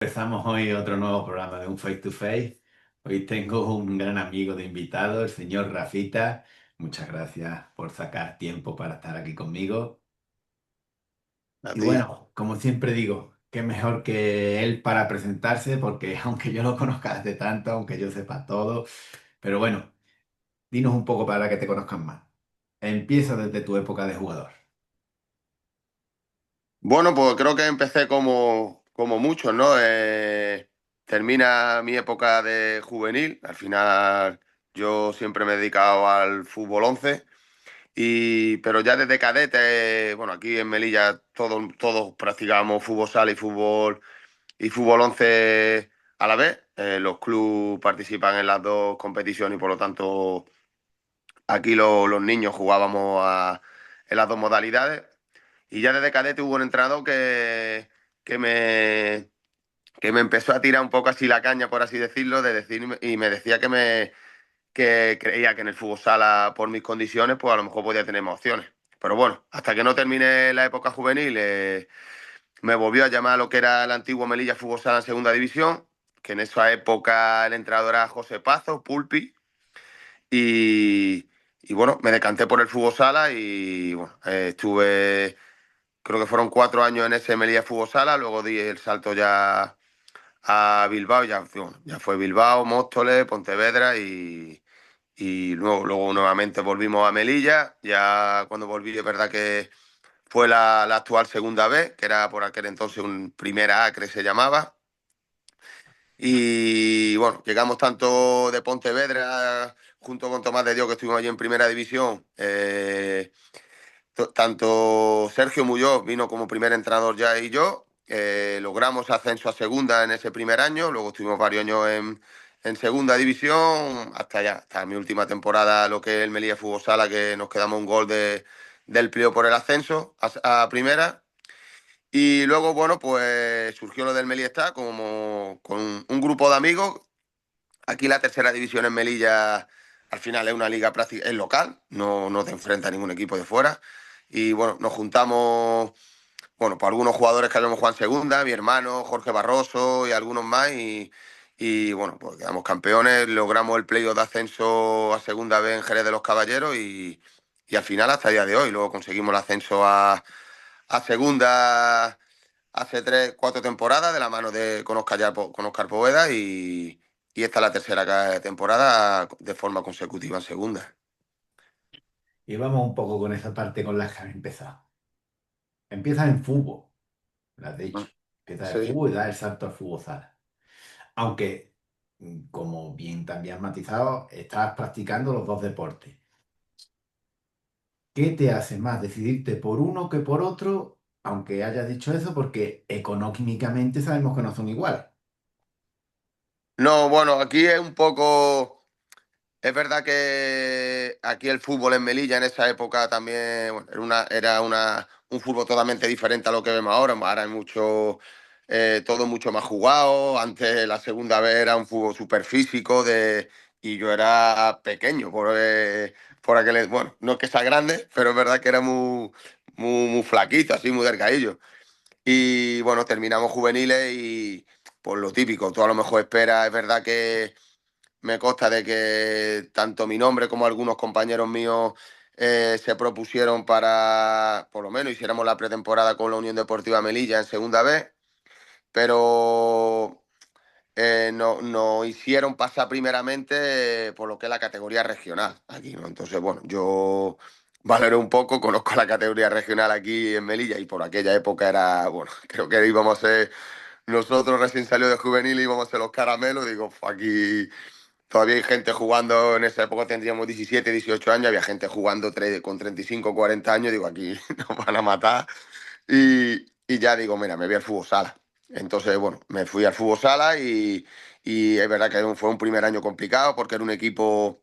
Empezamos hoy otro nuevo programa de un Face to Face. Hoy tengo un gran amigo de invitado, el señor Rafita. Muchas gracias por sacar tiempo para estar aquí conmigo. A Y ti. bueno, como siempre digo, qué mejor que él para presentarse, porque aunque yo lo conozca desde tanto, aunque yo sepa todo, pero bueno, dinos un poco para que te conozcan más. Empieza desde tu época de jugador. Bueno, pues creo que empecé como muchos, ¿no? Termina mi época de juvenil. Al final yo siempre me he dedicado al fútbol 11 pero ya desde cadete, bueno, aquí en Melilla todos practicábamos fútbol sala y fútbol 11 a la vez. Los clubes participan en las dos competiciones y por lo tanto aquí los niños jugábamos en las dos modalidades. Y ya desde cadete hubo un entrenador que me, que me empezó a tirar un poco así la caña, por así decirlo, de decir, y me decía que creía que en el fútbol sala, por mis condiciones, pues a lo mejor podía tener más opciones. Pero bueno, hasta que no terminé la época juvenil, me volvió a llamar a lo que era el antiguo Melilla Fútbol Sala en segunda división, que en esa época el entrenador era José Pazo, Pulpi, y, y bueno, me decanté por el fútbol sala y bueno, estuve. Creo que fueron 4 años en ese Melilla Fútbol Sala, luego di el salto ya a Bilbao, ya, bueno, ya fue Bilbao, Móstoles, Pontevedra y luego nuevamente volvimos a Melilla. Ya cuando volví es verdad que fue la actual segunda vez, que era por aquel entonces un primera A que se llamaba. Y bueno, llegamos tanto de Pontevedra junto con Tomás de Dios, que estuvimos allí en primera división. Tanto Sergio Muñoz vino como primer entrenador ya y yo. Logramos ascenso a segunda en ese primer año, luego estuvimos varios años en segunda división, hasta mi última temporada, lo que es el Melilla Fútbol Sala, que nos quedamos un gol del Plio por el ascenso a primera. Y luego, bueno, pues surgió lo del Melilla Star como con un grupo de amigos. Aquí la tercera división en Melilla al final es una liga práctica, es local, no te enfrenta a ningún equipo de fuera. Y bueno, nos juntamos, bueno, pues algunos jugadores que habíamos jugado en segunda, mi hermano, Jorge Barroso y algunos más. Y bueno, pues quedamos campeones, logramos el playoff de ascenso a segunda vez en Jerez de los Caballeros y al final hasta el día de hoy. Luego conseguimos el ascenso a segunda hace 3, 4 temporadas de la mano con Oscar Poveda y esta es la tercera temporada de forma consecutiva en segunda. Y vamos un poco con esa parte con la que has empezado. Empiezas en fútbol, lo has dicho. Empiezas en Sí. fútbol y das el salto al fútbol sala. Aunque, como bien también has matizado, estás practicando los dos deportes. ¿Qué te hace más decidirte por uno que por otro? Aunque hayas dicho eso, porque económicamente sabemos que no son iguales. No, bueno, aquí es un poco. Es verdad que aquí el fútbol en Melilla en esa época también bueno, un fútbol totalmente diferente a lo que vemos ahora. Ahora hay todo mucho más jugado. Antes la segunda vez era un fútbol súper físico y yo era pequeño por aquel, bueno, no es que sea grande, pero es verdad que era muy flaquito, así, muy delgadillo. Y bueno, terminamos juveniles y por lo típico, tú a lo mejor esperas, es verdad que me consta de que tanto mi nombre como algunos compañeros míos se propusieron para, por lo menos, hiciéramos la pretemporada con la Unión Deportiva Melilla en segunda vez, pero nos hicieron pasar primeramente por lo que es la categoría regional aquí, ¿no? Entonces, bueno, yo valoré un poco, conozco la categoría regional aquí en Melilla y por aquella época era, bueno, creo que íbamos a ser, nosotros recién salió de juvenil íbamos a ser los caramelos, digo, aquí todavía hay gente jugando, en esa época tendríamos 17, 18 años, había gente jugando con 35, 40 años, digo, aquí nos van a matar. Y ya digo, mira, me voy al fútbol sala. Entonces, bueno, me fui al fútbol sala y es verdad que fue un primer año complicado porque era un equipo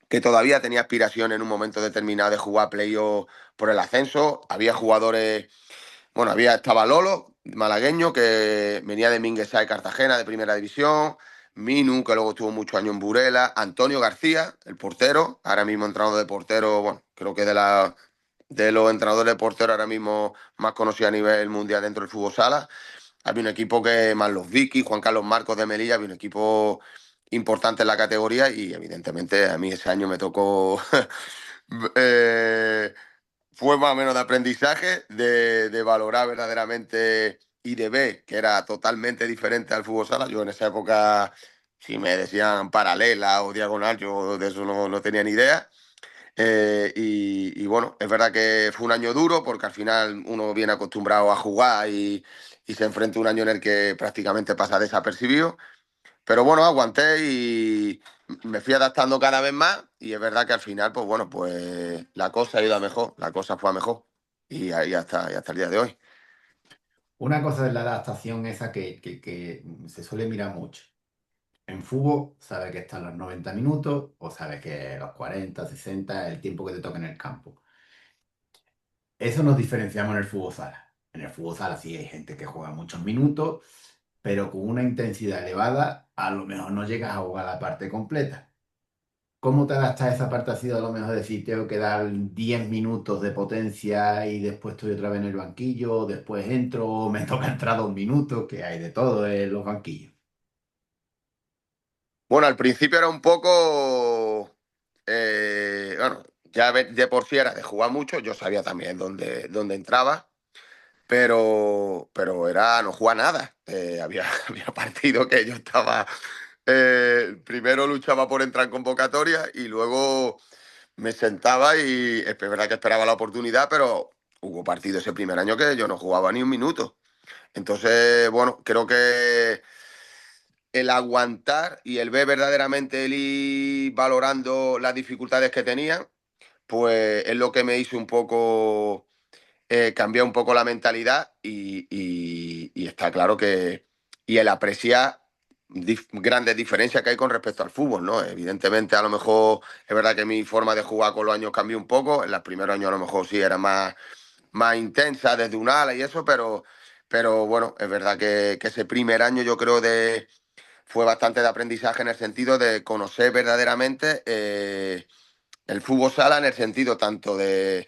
que todavía tenía aspiración en un momento determinado de jugar playoff por el ascenso. Había jugadores, bueno, estaba Lolo, malagueño, que venía de Minguesa de Cartagena, de primera división. Minu, que luego estuvo muchos años en Burela. Antonio García, el portero, ahora mismo entrenador de portero, bueno, creo que de los entrenadores de portero ahora mismo más conocido a nivel mundial dentro del fútbol sala. había un equipo que, más los Vicky, Juan Carlos Marcos de Melilla, había un equipo importante en la categoría y evidentemente a mí ese año me tocó eh, fue más o menos de aprendizaje, de valorar verdaderamente y de ver que era totalmente diferente al fútbol sala. Yo en esa época, si me decían paralela o diagonal, yo de eso no tenía ni idea. Y bueno, es verdad que fue un año duro porque al final uno viene acostumbrado a jugar y se enfrenta a un año en el que prácticamente pasa desapercibido. Pero bueno, aguanté y me fui adaptando cada vez más y es verdad que al final, pues bueno, pues la cosa ha ido a mejor, la cosa fue a mejor y hasta el día de hoy. Una cosa es la adaptación esa que se suele mirar mucho. En fútbol, sabes que están los 90 minutos o sabes que los 40, 60, el tiempo que te toca en el campo. Eso nos diferenciamos en el fútbol sala. En el fútbol sala sí hay gente que juega muchos minutos, pero con una intensidad elevada, a lo mejor no llegas a jugar la parte completa. ¿Cómo te adaptas a esa parte? Ha sido a lo mejor decir, tengo que dar 10 minutos de potencia y después estoy otra vez en el banquillo, después entro, o me toca entrar 2 minutos, que hay de todo en los banquillos. Bueno, al principio era un poco, bueno, ya de por sí era de jugar mucho, yo sabía también dónde entraba, pero era no jugar nada. Había partido que yo estaba, primero luchaba por entrar en convocatoria y luego me sentaba y es verdad que esperaba la oportunidad, pero hubo partidos ese primer año que yo no jugaba ni un minuto. Entonces, bueno, creo que el aguantar y el ver verdaderamente el ir valorando las dificultades que tenía, pues es lo que me hizo un poco cambiar un poco la mentalidad y está claro que y el apreciar grandes diferencias que hay con respecto al fútbol, ¿no? Evidentemente, a lo mejor es verdad que mi forma de jugar con los años cambió un poco. En los primeros años a lo mejor sí era más intensa desde un ala y eso, pero bueno, es verdad que ese primer año yo creo fue bastante de aprendizaje en el sentido de conocer verdaderamente el fútbol sala en el sentido tanto del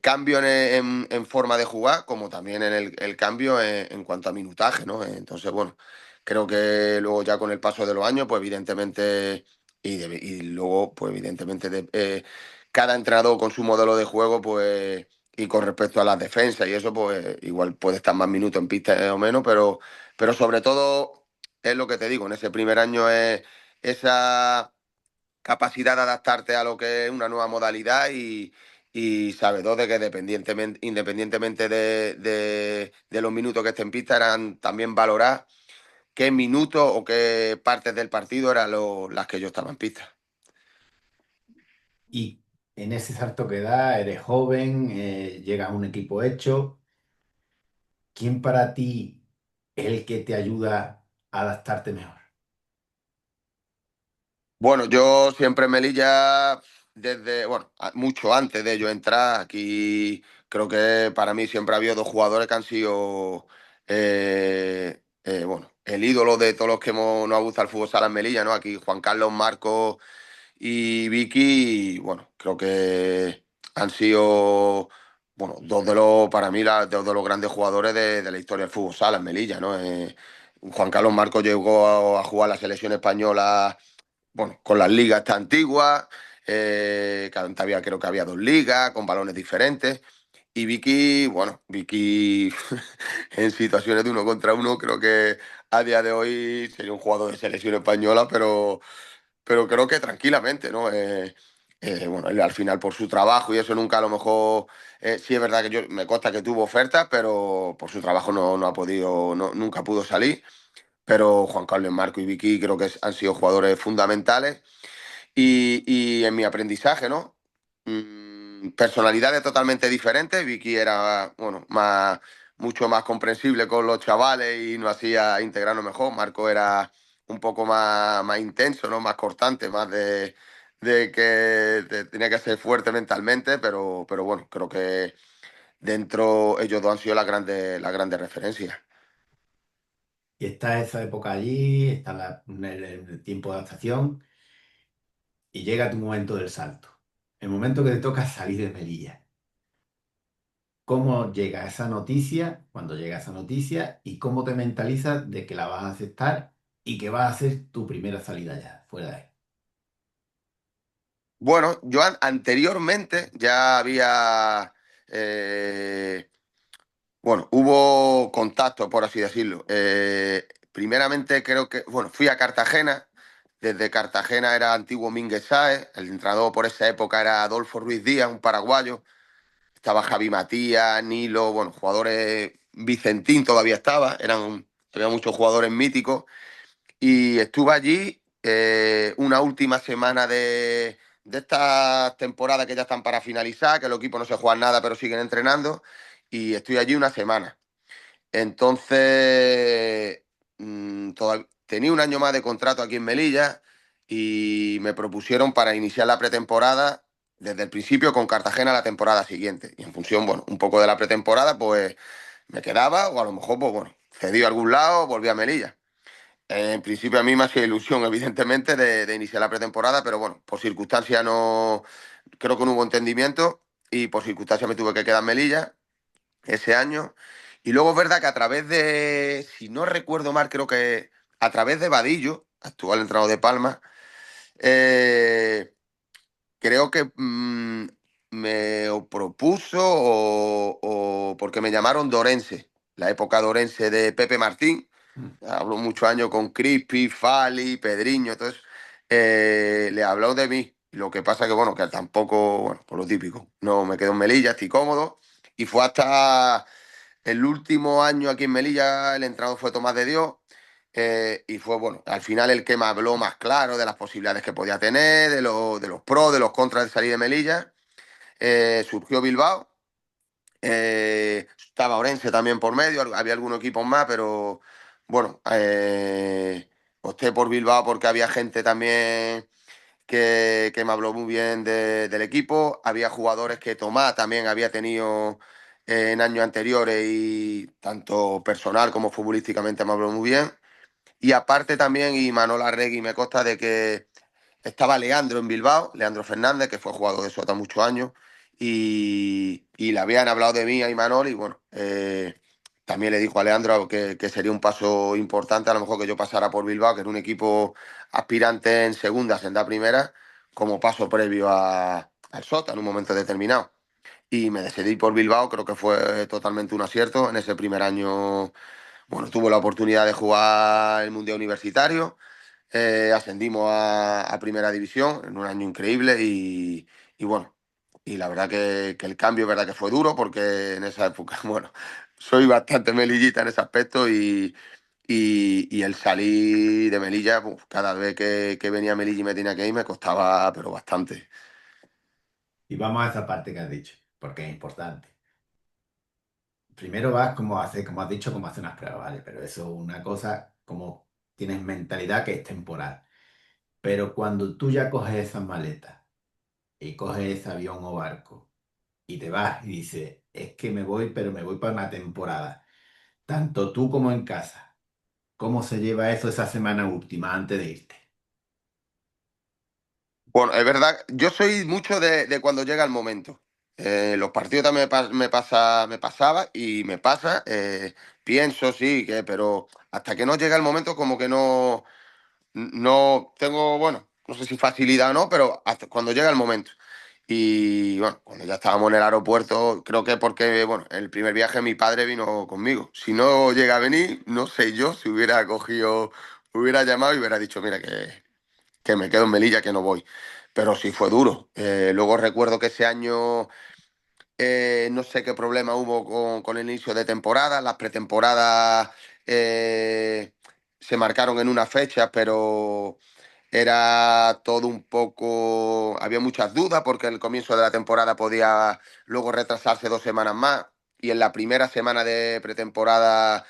cambio en forma de jugar como también en el cambio en cuanto a minutaje, ¿no? Entonces, bueno, creo que luego ya con el paso de los años, pues evidentemente, y luego, pues evidentemente, cada entrenador con su modelo de juego, pues, y con respecto a las defensas y eso, pues igual puede estar más minutos en pista o menos, pero sobre todo es lo que te digo, en ese primer año es esa capacidad de adaptarte a lo que es una nueva modalidad y sabes, dos, de que independientemente de los minutos que esté en pista, eran también valorar qué minutos o qué partes del partido eran las que yo estaba en pista. Y en ese salto que da, eres joven, llegas a un equipo hecho. ¿Quién para ti es el que te ayuda a adaptarte mejor? Bueno, yo siempre en Melilla, desde, bueno, mucho antes de yo entrar, aquí creo que para mí siempre ha habido dos jugadores que han sido, bueno, el ídolo de todos los que nos gusta el fútbol sala en Melilla, ¿no? Aquí Juan Carlos Marcos y Vicky, bueno, creo que han sido, bueno, dos de los, para mí, dos de los grandes jugadores de la historia del fútbol sala en Melilla, ¿no? Juan Carlos Marcos llegó a jugar la selección española bueno, con las ligas tan antiguas, creo que había dos ligas con balones diferentes. Y Vicky, bueno, Vicky en situaciones de uno contra uno, creo que a día de hoy sería un jugador de selección española, pero creo que tranquilamente, ¿no? Bueno, él al final por su trabajo y eso nunca a lo mejor, sí es verdad que yo me consta que tuvo ofertas, pero por su trabajo no ha podido, nunca pudo salir. Pero Juan Carlos Marco y Vicky creo que han sido jugadores fundamentales y en mi aprendizaje, ¿no? Personalidades totalmente diferentes. Vicky era, bueno, mucho más comprensible con los chavales y nos hacía integrarnos mejor. Marco era un poco más intenso, ¿no? Más cortante, más de que tenía que ser fuerte mentalmente, pero bueno, creo que dentro ellos dos han sido las grandes referencias. Y está esa época allí, está el tiempo de adaptación y llega tu momento del salto. El momento que te toca salir de Melilla. cómo llega esa noticia, cuando llega esa noticia, y cómo te mentalizas de que la vas a aceptar y que va a ser tu primera salida ya, fuera de ahí. Bueno, yo anteriormente ya había, eh, bueno, hubo contacto, por así decirlo. Primeramente creo que, bueno, fui a Cartagena. Desde Cartagena era antiguo Minguez Sáez, el entrenador por esa época era Adolfo Ruiz Díaz, un paraguayo. Estaba Javi Matías, Nilo, bueno, jugadores, Vicentín todavía estaba, había muchos jugadores míticos. Y estuve allí una última semana de estas temporadas que ya están para finalizar, que los equipos no se juegan nada, pero siguen entrenando. Y estoy allí una semana. Entonces, tenía un año más de contrato aquí en Melilla y me propusieron para iniciar la pretemporada desde el principio con Cartagena la temporada siguiente. Y en función, bueno, un poco de la pretemporada, pues me quedaba o a lo mejor, pues bueno, cedí a algún lado, volví a Melilla. En principio a mí me hacía ilusión, evidentemente, de iniciar la pretemporada, pero bueno, por circunstancias no, creo que no hubo entendimiento y por circunstancias me tuve que quedar en Melilla ese año. Y luego es verdad que a través de, si no recuerdo mal, creo que a través de Vadillo, actual entrenador de Palma, eh, creo que me o propuso o porque me llamaron Dorense, la época Dorense de Pepe Martín. Mm. Hablo muchos años con Crispi, Fali, Pedriño, entonces le habló de mí. Lo que pasa que, bueno, que tampoco, bueno, por lo típico, no me quedo en Melilla, estoy cómodo. Y fue hasta el último año aquí en Melilla, el entrenador fue Tomás de Dios. Y fue, bueno, al final el que me habló más claro de las posibilidades que podía tener, de los pros, de los contras de salir de Melilla. Surgió Bilbao. Estaba Orense también por medio, había algunos equipos más, pero bueno, opté por Bilbao porque había gente también que me habló muy bien del equipo. Había jugadores que Tomás también había tenido en años anteriores y tanto personal como futbolísticamente me habló muy bien. Y aparte también, y Manol Arregui me consta de que estaba Leandro en Bilbao, Leandro Fernández, que fue jugador de Sota muchos años, y le habían hablado de mí a Imanol, y bueno, también le dijo a Leandro que sería un paso importante, a lo mejor que yo pasara por Bilbao, que era un equipo aspirante en segunda, senda primera, como paso previo al Sota en un momento determinado. Y me decidí por Bilbao, creo que fue totalmente un acierto. En ese primer año, bueno, tuve la oportunidad de jugar el Mundial Universitario. Ascendimos a Primera División en un año increíble y bueno, y la verdad que el cambio es verdad que fue duro porque en esa época, bueno, soy bastante melillita en ese aspecto y el salir de Melilla, uf, cada vez que venía a Melilla y me tenía que ir me costaba, pero bastante. Y vamos a esa parte que has dicho, porque es importante. Primero vas como hace, como has dicho, como hace unas pruebas, ¿vale? Pero eso es una cosa como tienes mentalidad que es temporal. Pero cuando tú ya coges esas maletas y coges ese avión o barco y te vas y dices, es que me voy, pero me voy para una temporada, tanto tú como en casa, ¿cómo se lleva eso esa semana última antes de irte? Bueno, es verdad, yo soy mucho de cuando llega el momento. Los partidos también me pasaba y me pasa. Pienso, sí, pero hasta que no llega el momento, como que no tengo, bueno, no sé si facilidad o no, pero hasta cuando llega el momento. Y bueno, cuando ya estábamos en el aeropuerto, creo que porque, bueno, el primer viaje mi padre vino conmigo. Si no llega a venir, no sé yo si hubiera cogido, hubiera llamado y hubiera dicho, mira, que me quedo en Melilla, que no voy. Pero sí fue duro. Luego recuerdo que ese año no sé qué problema hubo con el inicio de temporada. Las pretemporadas se marcaron en una fecha, pero era todo un poco. Había muchas dudas porque el comienzo de la temporada podía luego retrasarse 2 semanas más. Y en la primera semana de pretemporada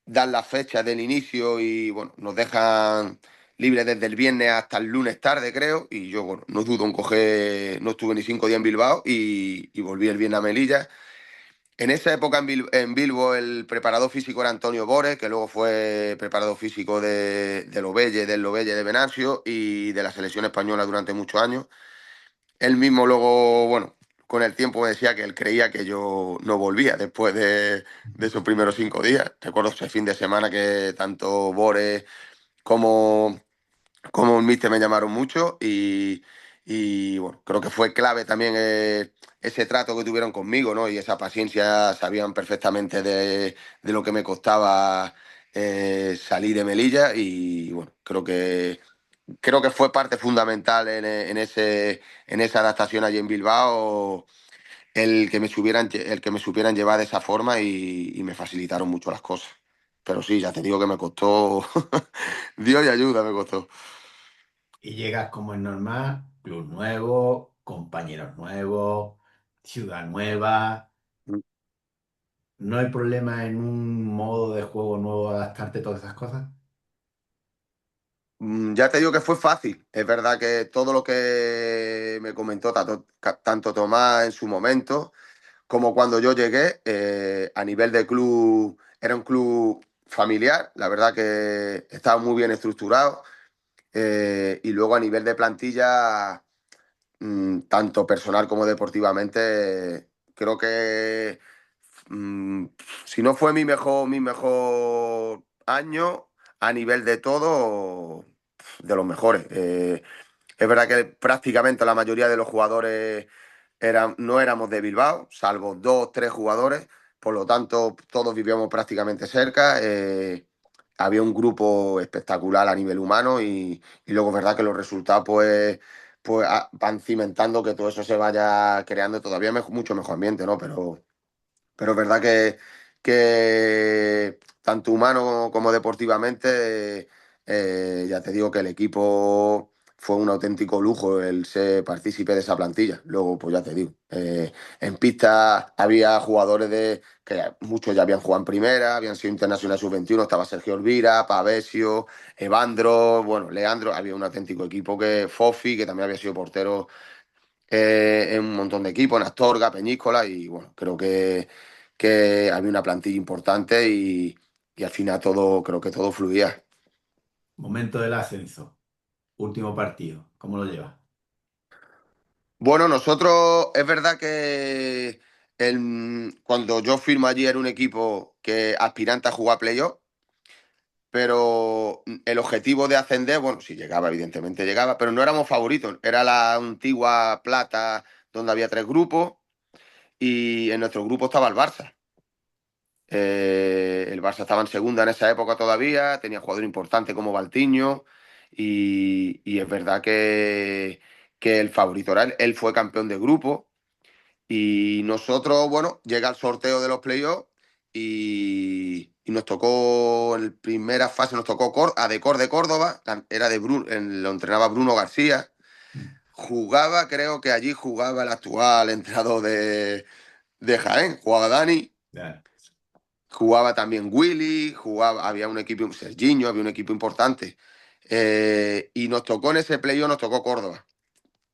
dan la fecha del inicio y bueno, nos dejan libres desde el viernes hasta el lunes tarde, creo. Y yo, bueno, no dudo en coger, no estuve ni 5 días en Bilbao y volví el viernes a Melilla. En esa época en Bilbo el preparador físico era Antonio Bores, que luego fue preparador físico del Lobelle de Venancio y de la selección española durante muchos años. Él mismo luego, bueno, con el tiempo me decía que él creía que yo no volvía después de esos primeros 5 días. Recuerdo ese fin de semana que tanto Bores como, como el míster me llamaron mucho y bueno, creo que fue clave también ese trato que tuvieron conmigo, ¿no? Y esa paciencia, sabían perfectamente de lo que me costaba salir de Melilla y bueno, creo que fue parte fundamental en esa adaptación allí en Bilbao, el que me supieran llevar de esa forma y me facilitaron mucho las cosas. Pero sí, ya te digo que me costó, Dios y ayuda me costó. Y llegas como es normal, club nuevo, compañeros nuevos, ciudad nueva. ¿No hay problema en un modo de juego nuevo adaptarte a todas esas cosas? Ya te digo que fue fácil. Es verdad que todo lo que me comentó tanto Tomás en su momento como cuando yo llegué, a nivel de club, era un club familiar, la verdad que estaba muy bien estructurado. Y luego a nivel de plantilla, tanto personal como deportivamente, creo que mm, si no fue mi mejor año, a nivel de todo, de los mejores. Es verdad que prácticamente la mayoría de los jugadores no éramos de Bilbao, salvo dos, tres jugadores, por lo tanto todos vivíamos prácticamente cerca. Había un grupo espectacular a nivel humano y luego es verdad que los resultados van cimentando que todo eso se vaya creando todavía mucho mejor ambiente, ¿no? Pero es verdad que tanto humano como deportivamente, ya te digo que el equipo fue un auténtico lujo el ser partícipe de esa plantilla. Luego, pues ya te digo, en pista había jugadores que muchos ya habían jugado en primera, habían sido internacional sub-21, estaba Sergio Olvira, Pavesio, Evandro, bueno, Leandro, había un auténtico equipo que Fofi, que también había sido portero en un montón de equipos, en Astorga, Peñíscola, y bueno, creo que había una plantilla importante y al final creo que todo fluía. Momento del ascenso, último partido, ¿cómo lo llevas? Bueno, nosotros, es verdad que cuando yo firmo allí era un equipo que aspirante a jugar playoff, pero el objetivo de ascender, bueno, si llegaba, evidentemente llegaba, pero no éramos favoritos. Era la antigua Plata, donde había tres grupos, y en nuestro grupo estaba el Barça. El Barça estaba en segunda en esa época todavía, tenía jugadores importantes como Valtiño y es verdad que el favorito era él. Él fue campeón de grupo y nosotros, bueno, llega el sorteo de los playoffs y nos tocó en la primera fase, nos tocó Adecor de Córdoba, era de Bruno, lo entrenaba Bruno García. Mm, Creo que allí jugaba el actual entrenador de Jaén, jugaba Dani. ya. Jugaba también Willy, había un equipo, Serginho, había un equipo importante. Y nos tocó en ese playoff, nos tocó Córdoba.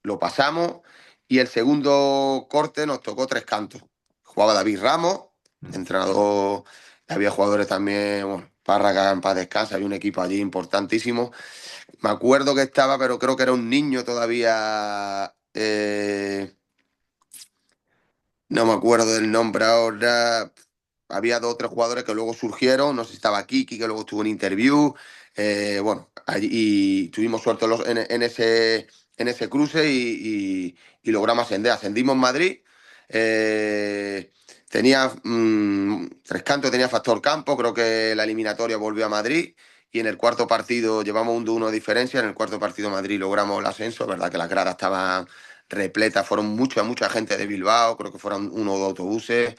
Lo pasamos y el segundo corte nos tocó Tres Cantos. Jugaba David Ramos, Mm. entrenador, había jugadores también, bueno, Párraga en paz descansa, había un equipo allí importantísimo. Me acuerdo que estaba, pero creo que era un niño todavía. No me acuerdo del nombre ahora. Había dos o tres jugadores que luego surgieron. No sé si estaba Kiki, que luego estuvo en interview. Bueno, allí, y tuvimos suerte en ese cruce y logramos ascender. Ascendimos en Madrid. Tenía Tres Cantos, tenía factor campo. Creo que la eliminatoria volvió a Madrid. Y en el cuarto partido llevamos un 2-1 de diferencia. En el cuarto partido Madrid logramos el ascenso. Es verdad que las gradas estaban repletas, fueron mucha gente de Bilbao, creo que fueron uno o dos autobuses,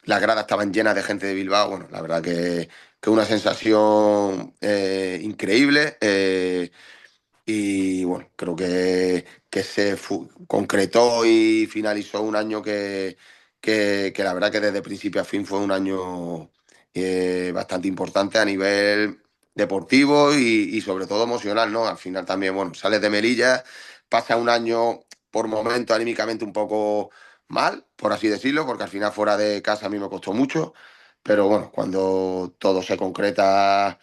las gradas estaban llenas de gente de Bilbao, bueno, la verdad que una sensación increíble y bueno, creo que concretó y finalizó un año que la verdad que desde principio a fin fue un año bastante importante a nivel deportivo y sobre todo emocional, ¿no? Al final también, bueno, sales de Melilla, pasa un año por momento anímicamente un poco mal, por así decirlo, porque al final fuera de casa a mí me costó mucho, pero bueno, cuando todo se concreta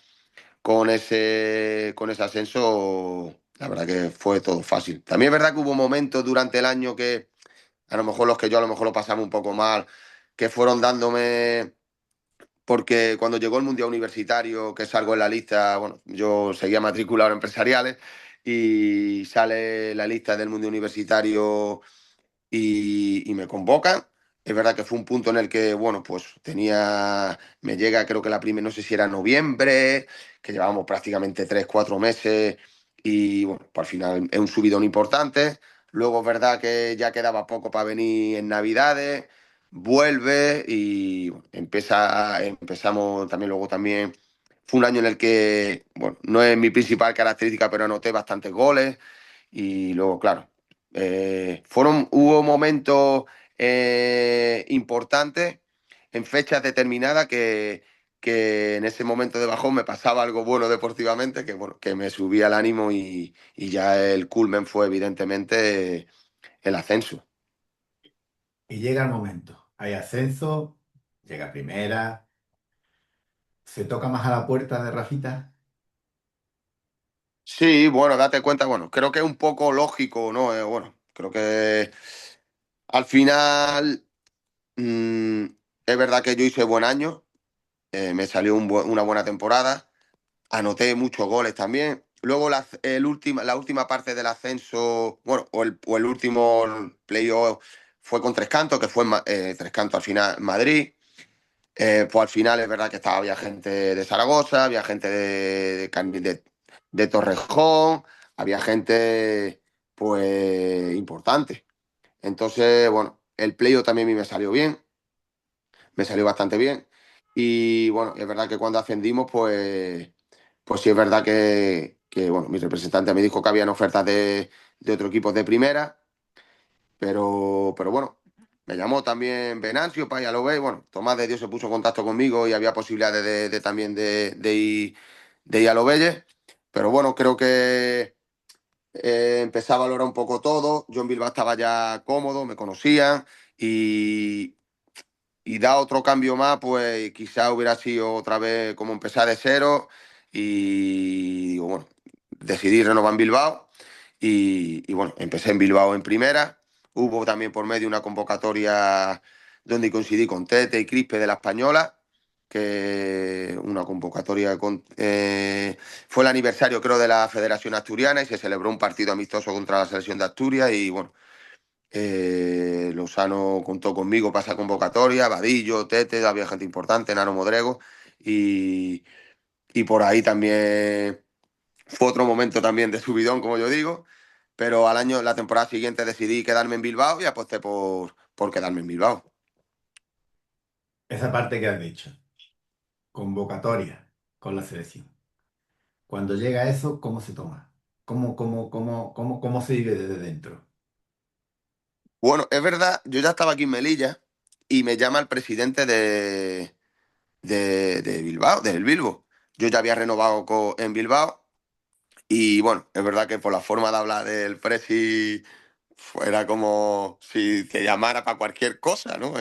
con ese ascenso, la verdad que fue todo fácil. También es verdad que hubo momentos durante el año a lo mejor los que yo a lo mejor lo pasaba un poco mal, que fueron dándome, porque cuando llegó el Mundial Universitario, que salgo en la lista, bueno, yo seguía matriculado en empresariales y sale la lista del Mundial Universitario y me convocan. Es verdad que fue un punto en el que, bueno, pues me llega creo que la primera, no sé si era noviembre, que llevábamos prácticamente 3, 4 meses y bueno, pues al final es un subidón importante. Luego es verdad que ya quedaba poco para venir en Navidades, vuelve y bueno, empezamos también luego también. Fue un año en el que, bueno, no es mi principal característica, pero anoté bastantes goles y luego, claro, hubo momentos importantes en fechas determinadas que en ese momento de bajón me pasaba algo bueno deportivamente, que, bueno, que me subía el ánimo y ya el culmen fue evidentemente el ascenso. Y llega el momento. Hay ascenso, llega primera, se toca más a la puerta de Rafita. Sí, bueno, date cuenta, bueno, creo que es un poco lógico, ¿no? Bueno, creo que al final es verdad que yo hice buen año, me salió una buena temporada. Anoté muchos goles también. Luego la última parte del ascenso, bueno, o el último playoff fue con Tres Cantos, que fue Tres Cantos al final en Madrid. Pues al final es verdad que había gente de Zaragoza, había gente de Torrejón, había gente pues importante. Entonces, bueno, el playoff también a mí me salió bien, me salió bastante bien. Y bueno, es verdad que cuando ascendimos, pues sí es verdad bueno, mi representante me dijo que habían ofertas de otro equipo de primera, pero bueno, me llamó también Venancio, para ya lo veis, bueno, Tomás de Dios se puso en contacto conmigo y había posibilidades también de ir a Lobelles, pero bueno, creo que empecé a valorar un poco todo, yo en Bilbao estaba ya cómodo, me conocían y da otro cambio más, pues quizá hubiera sido otra vez como empezar de cero y digo, bueno, decidí renovar en Bilbao y bueno, empecé en Bilbao en primera. Hubo también por medio una convocatoria donde coincidí con Tete y Crispe de la Española, que una convocatoria fue el aniversario creo de la Federación Asturiana y se celebró un partido amistoso contra la selección de Asturias y bueno, Lozano contó conmigo para esa convocatoria, Vadillo, Tete, había gente importante, Nano Modrego, y, y por ahí también fue otro momento también de subidón, como yo digo, pero la temporada siguiente decidí quedarme en Bilbao y aposté por quedarme en Bilbao. Esa parte que has dicho, convocatoria con la selección. Cuando llega eso, ¿cómo se toma? ¿Cómo se vive desde dentro? Bueno, es verdad, yo ya estaba aquí en Melilla y me llama el presidente de Bilbao, del Bilbo. Yo ya había renovado en Bilbao. Y bueno, es verdad que por la forma de hablar del Presi fuera como si te llamara para cualquier cosa, ¿no?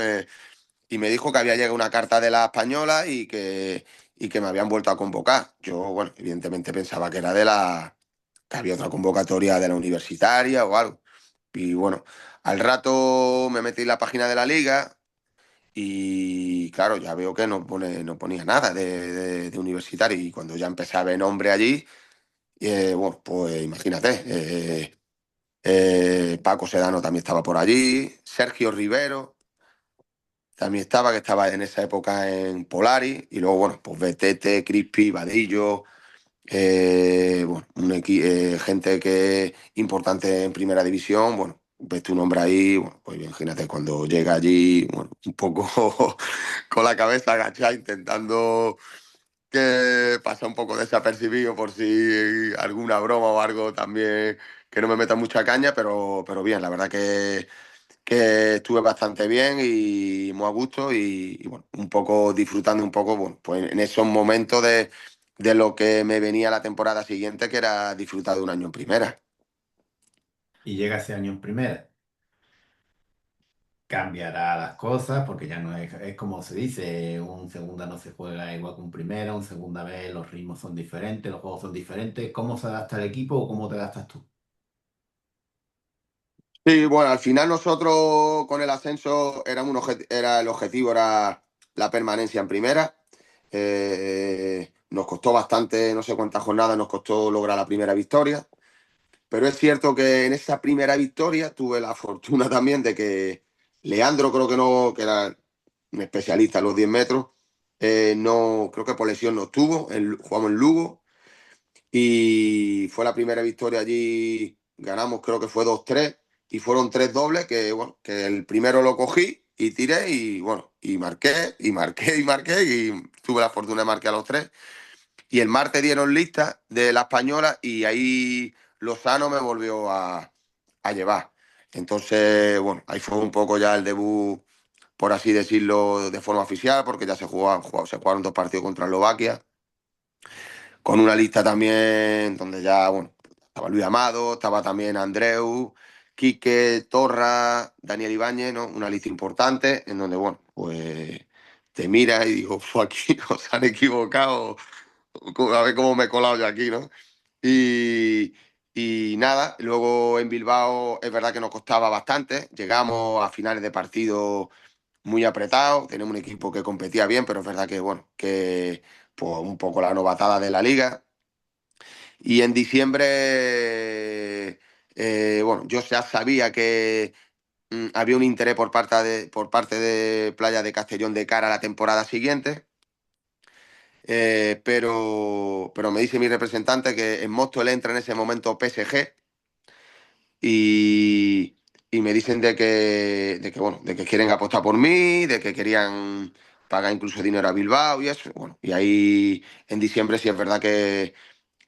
Y me dijo que había llegado una carta de la española y que me habían vuelto a convocar. Yo, bueno, evidentemente pensaba que era que había otra convocatoria de la universitaria o algo. Y bueno, al rato me metí en la página de la liga y claro, ya veo que no ponía nada de universitario. Y cuando ya empecé a ver nombre allí, bueno, pues imagínate, Paco Sedano también estaba por allí, Sergio Rivero también estaba, que estaba en esa época en Polaris, y luego, bueno, pues Betete, Crispi, Vadillo, bueno, gente que importante en primera división, bueno, ves tu nombre ahí, bueno, pues imagínate cuando llega allí, bueno, un poco con la cabeza agachada intentando que pasa un poco desapercibido por si alguna broma o algo también que no me meta mucha caña, pero bien, la verdad que estuve bastante bien y muy a gusto y, bueno, un poco disfrutando un poco, bueno, pues en esos momentos de lo que me venía la temporada siguiente, que era disfrutar de un año en primera. Y llega ese año en primera. Cambiará las cosas porque ya no es como se dice, un segunda no se juega igual que un primera, un segunda vez los ritmos son diferentes, los juegos son diferentes. ¿Cómo se adapta el equipo o cómo te adaptas tú? Sí, bueno, al final nosotros con el ascenso era era el objetivo era la permanencia en primera. Nos costó bastante, no sé cuántas jornadas nos costó lograr la primera victoria, pero es cierto que en esa primera victoria tuve la fortuna también de que Leandro, creo que no, que era un especialista en los 10 metros, no, creo que por lesión no estuvo, jugamos en Lugo y fue la primera victoria allí, ganamos creo que fue 2-3 y fueron tres dobles que, bueno, que el primero lo cogí y tiré y bueno, y marqué, y marqué, y marqué y tuve la fortuna de marcar a los tres. Y el martes dieron lista de la española y ahí Lozano me volvió a llevar. Entonces, bueno, ahí fue un poco ya el debut, por así decirlo, de forma oficial, porque ya se jugaron dos partidos contra Eslovaquia con una lista también donde ya, bueno, estaba Luis Amado, estaba también Andreu, Quique, Torra, Daniel Ibáñez, ¿no? Una lista importante en donde, bueno, pues te mira y digo, fue aquí, os han equivocado, a ver cómo me he colado yo aquí, ¿no? Y, y nada, luego en Bilbao es verdad que nos costaba bastante, llegamos a finales de partido muy apretados, tenemos un equipo que competía bien, pero es verdad que, bueno, que pues un poco la novatada de la liga. Y en diciembre, bueno, yo ya sabía que había un interés por parte de Playa de Castellón de cara a la temporada siguiente, pero me dice mi representante que en Móstoles entra en ese momento PSG y, y me dicen bueno, de que quieren apostar por mí, de que querían pagar incluso dinero a Bilbao y eso. Bueno, y ahí en diciembre sí es verdad que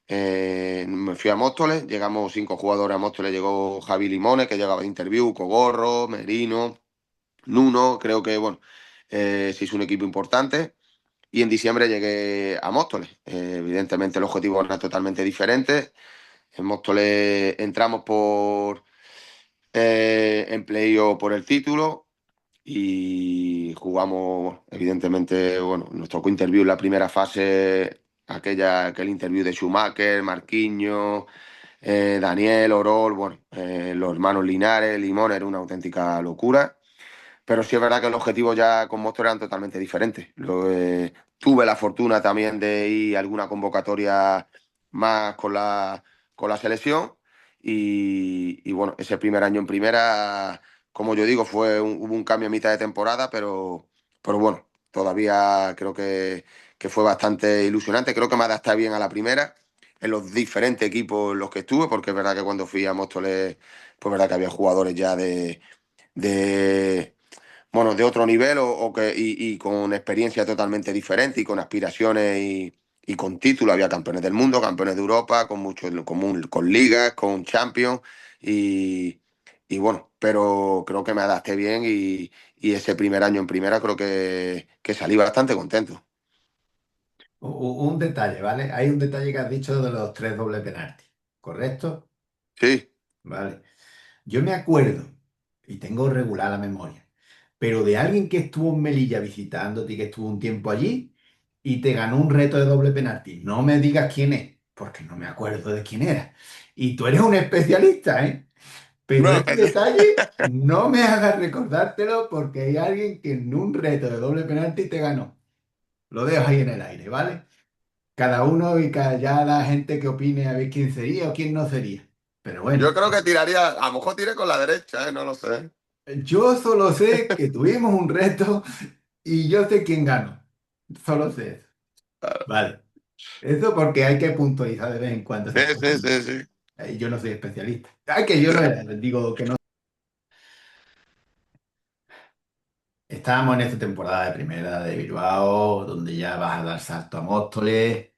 me fui a Móstoles, llegamos cinco jugadores a Móstoles, llegó Javi Limones, que llegaba de interview, Cogorro, Merino, Nuno, creo que, bueno, se hizo un equipo importante. Y en diciembre llegué a Móstoles. Evidentemente el objetivo era totalmente diferente. En Móstoles entramos en playoff por el título y jugamos, evidentemente, bueno, nos tocó interview en la primera fase, aquel interview de Schumacher, Marquinhos, Daniel, Orol, bueno, los hermanos Linares, Limón, era una auténtica locura. Pero sí es verdad que los objetivos ya con Monster eran totalmente diferentes. Tuve la fortuna también de ir a alguna convocatoria más con la selección y bueno, ese primer año en primera, como yo digo, hubo un cambio a mitad de temporada, pero bueno, todavía creo que fue bastante ilusionante. Creo que me adapté bien a la primera en los diferentes equipos en los que estuve, porque es verdad que cuando fui a Móstoles, pues es verdad que había jugadores ya de bueno, de otro nivel y con experiencia totalmente diferente y con aspiraciones y con títulos. Había campeones del mundo, campeones de Europa, con mucho en común, con ligas, con Champions y, y bueno, pero creo que me adapté bien y ese primer año en primera creo que salí bastante contento. Un detalle, ¿vale? Hay un detalle que has dicho de los tres doble penalti, ¿correcto? Sí, Vale. Yo me acuerdo, y tengo regular la memoria, pero de alguien que estuvo en Melilla visitándote y que estuvo un tiempo allí y te ganó un reto de doble penalti. No me digas quién es, porque no me acuerdo de quién era. Y tú eres un especialista, ¿eh? Pero no, ese detalle no me hagas recordártelo porque hay alguien que en un reto de doble penalti te ganó. Lo dejo ahí en el aire, ¿vale? Cada uno y cada ya la gente que opine a ver quién sería o quién no sería. Pero yo bueno. creo que tiraría, a lo mejor tiré con la derecha, no lo sé. Yo solo sé que tuvimos un reto y yo sé quién ganó. Solo sé eso. Vale. Eso porque hay que puntualizar de vez en cuando Sí, esas sí, cosas. sí, sí. Yo no soy especialista. Ay, que yo no era, les digo que no. Estábamos en esta temporada de primera de Bilbao, donde ya vas a dar salto a Móstoles.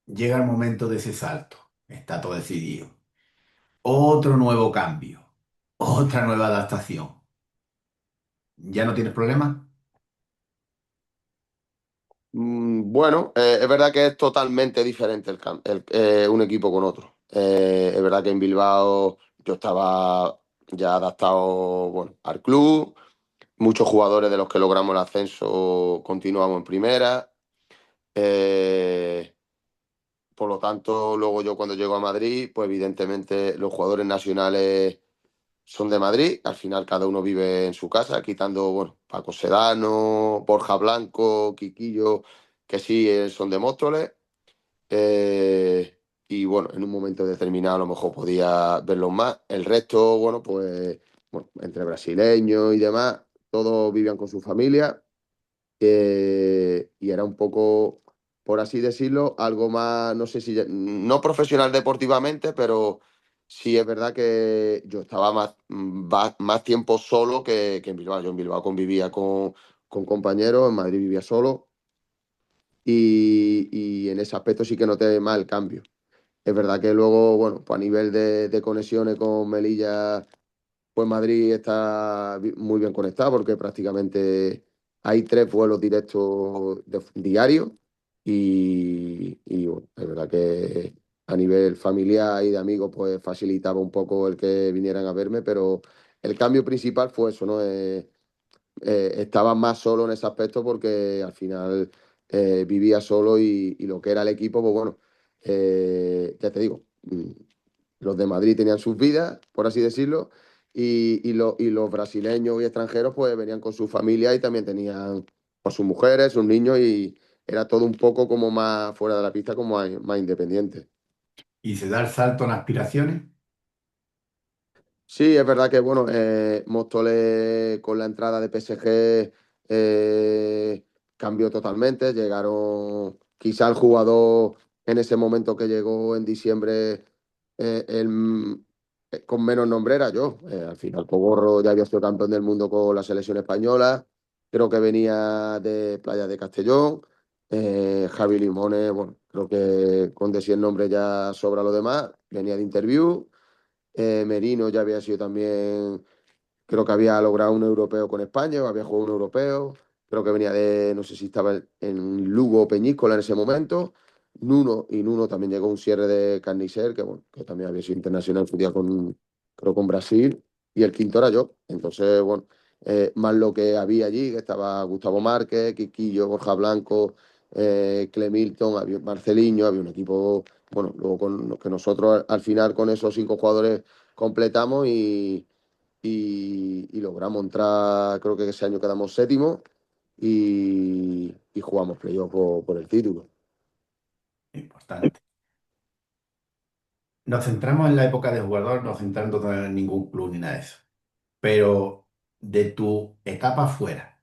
Llega el momento de ese salto. Está todo decidido. Otro nuevo cambio. Otra nueva adaptación. ¿Ya no tienes problema? Bueno, es verdad que es totalmente diferente un equipo con otro. Es verdad que en Bilbao yo estaba ya adaptado, bueno, al club. Muchos jugadores de los que logramos el ascenso continuamos en primera. Eh, por lo tanto, luego yo cuando llego a Madrid, pues evidentemente los jugadores nacionales son de Madrid. Al final cada uno vive en su casa, quitando, bueno, Paco Sedano, Borja Blanco, Quiquillo, que sí son de Móstoles. Eh, y bueno, en un momento determinado a lo mejor podía verlos más. El resto, bueno, pues bueno, entre brasileños y demás, todos vivían con su familia. Y era un poco, por así decirlo, algo más, no sé si, no profesional deportivamente, pero sí es verdad que yo estaba más tiempo solo que en Bilbao. Yo en Bilbao convivía con compañeros, en Madrid vivía solo y en ese aspecto sí que noté más el cambio. Es verdad que luego, bueno, pues a nivel de conexiones con Melilla pues Madrid está muy bien conectado porque prácticamente hay 3 vuelos directos diarios y, bueno, es verdad que a nivel familiar y de amigos pues facilitaba un poco el que vinieran a verme, pero el cambio principal fue eso, ¿no? Estaba más solo en ese aspecto porque al final vivía solo y lo que era el equipo, pues bueno, ya te digo, los de Madrid tenían sus vidas, por así decirlo, y los brasileños y extranjeros pues venían con su familia y también tenían pues, sus mujeres, sus niños y era todo un poco como más fuera de la pista, como más independiente. Y se da el salto en aspiraciones. Sí, es verdad que bueno, Móstoles con la entrada de PSG cambió totalmente. Llegaron, quizá el jugador en ese momento que llegó en diciembre con menos nombre era yo. Al final, Coborro ya había sido campeón del mundo con la selección española. Creo que venía de Playa de Castellón. Javi Limones, bueno, creo que con decir el nombre ya sobra lo demás. Venía de Interview. Merino ya había sido también, creo que había logrado un europeo con España, o había jugado un europeo, creo que venía de, no sé si estaba en Lugo o Peñíscola en ese momento. Nuno también llegó a un cierre de Carnicer, que bueno, que también había sido internacional en su día con, creo con Brasil, y el quinto era yo. Entonces, bueno, más lo que había allí, que estaba Gustavo Márquez, Quiquillo, Borja Blanco, Clemilton, había Marceliño, había un equipo, bueno, luego con los que nosotros al final con esos 5 jugadores completamos y logramos entrar, creo que ese año quedamos séptimo y jugamos playoff por el título. Importante. Nos centramos en la época de jugador, no centrándonos en ningún club ni nada de eso. Pero de tu etapa fuera,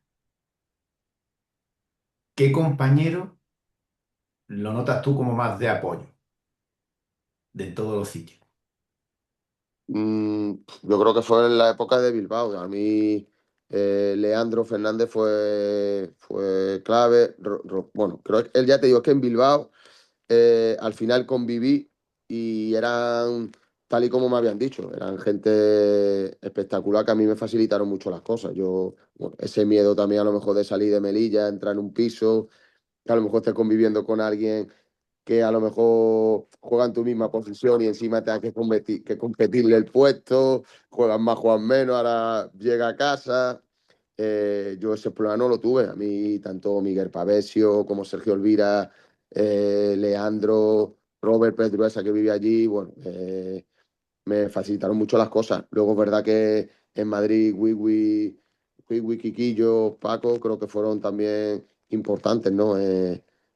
¿qué compañero lo notas tú como más de apoyo de todos los sitios? Yo creo que fue en la época de Bilbao. A mí Leandro Fernández fue clave. Bueno, creo que él ya te digo, es que en Bilbao al final conviví y eran, tal y como me habían dicho, eran gente espectacular que a mí me facilitaron mucho las cosas. Yo, bueno, ese miedo también a lo mejor de salir de Melilla, entrar en un piso, que a lo mejor estés conviviendo con alguien que a lo mejor juega en tu misma posición y encima te que competirle el puesto, juegan más, juegan menos, ahora llega a casa. Yo ese problema no lo tuve. A mí, tanto Miguel Pavesio como Sergio Olvira, Leandro, Robert Pedruesa, que vive allí, bueno, me facilitaron mucho las cosas. Luego es verdad que en Madrid, Wiwi, Quiquillo, Paco, creo que fueron también importantes, ¿no?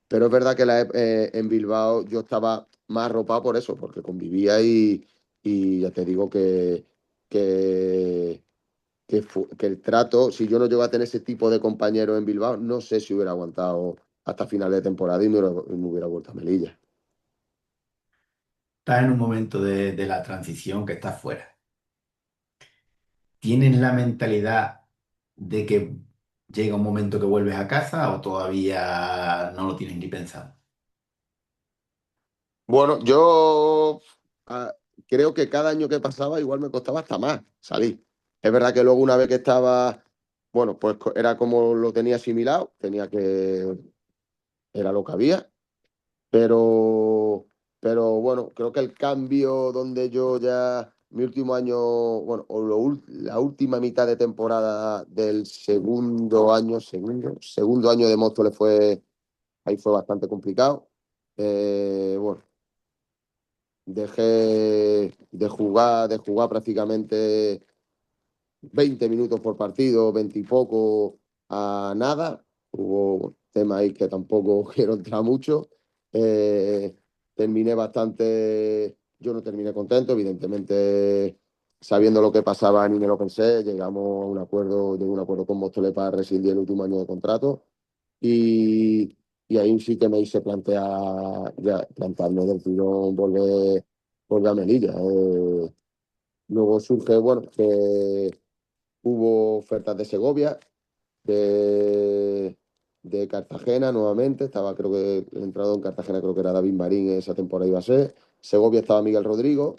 Pero es verdad que en Bilbao yo estaba más arropado por eso, porque convivía y ya te digo que, que el trato, si yo no llego a tener ese tipo de compañeros en Bilbao, no sé si hubiera aguantado hasta final de temporada y me hubiera vuelto a Melilla. Estás en un momento de la transición que estás fuera. ¿Tienes la mentalidad de que llega un momento que vuelves a casa o todavía no lo tienes ni pensado? Bueno, yo ah, creo que cada año que pasaba igual me costaba hasta más salir. Es verdad que luego una vez que estaba, bueno, pues era como lo tenía asimilado, era lo que había, pero, pero bueno, creo que el cambio donde yo ya, mi último año, bueno, la última mitad de temporada del segundo año de Móstoles ahí fue bastante complicado. Bueno. dejé de jugar prácticamente 20 minutos por partido, 20 y poco a nada. Hubo temas ahí que tampoco quiero entrar mucho. Eh, terminé bastante, yo no terminé contento, evidentemente sabiendo lo que pasaba ni me lo pensé, llegamos a un acuerdo, llegué a un acuerdo con Móstoles para rescindir el último año de contrato y ahí sí que me hice plantear, ya, plantarme del tirón, volver a Melilla. Luego surge, bueno, que hubo ofertas de Segovia, de, de Cartagena nuevamente. Estaba, creo que el entrado en Cartagena, creo que era David Marín, esa temporada iba a ser. Segovia estaba Miguel Rodrigo,